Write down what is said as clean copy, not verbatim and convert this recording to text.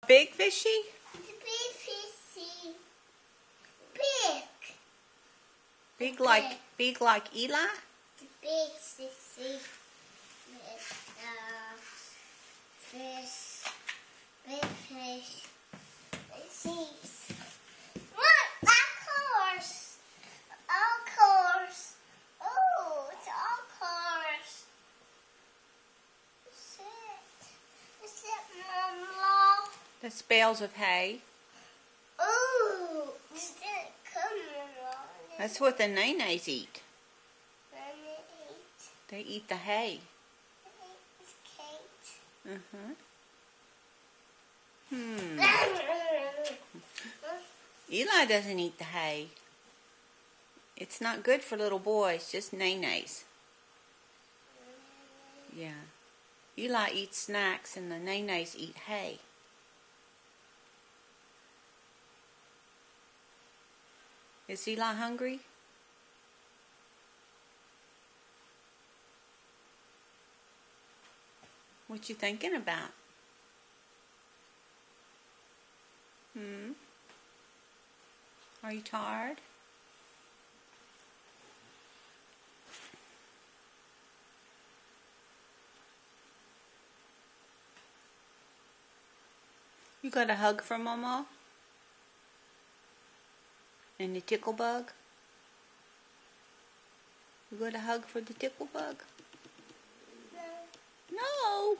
Big fishy? It's a big fishy. Big. Big like Eli? It's a big fishy. Fish. Big fish. Seas. Look, of course. Of course. Oh, it's all cars. What's it, Mama? That's bales of hay. Ooh, is that coming on? That's what the nays eat. Nana They eat the hay. It's Kate. Eli doesn't eat the hay. It's not good for little boys, just nays. Yeah. Eli eats snacks and the nays eat hay. Is Eli hungry? What you thinking about? Are you tired? You got a hug from Mama? And the tickle bug? You got a hug for the tickle bug? No. No!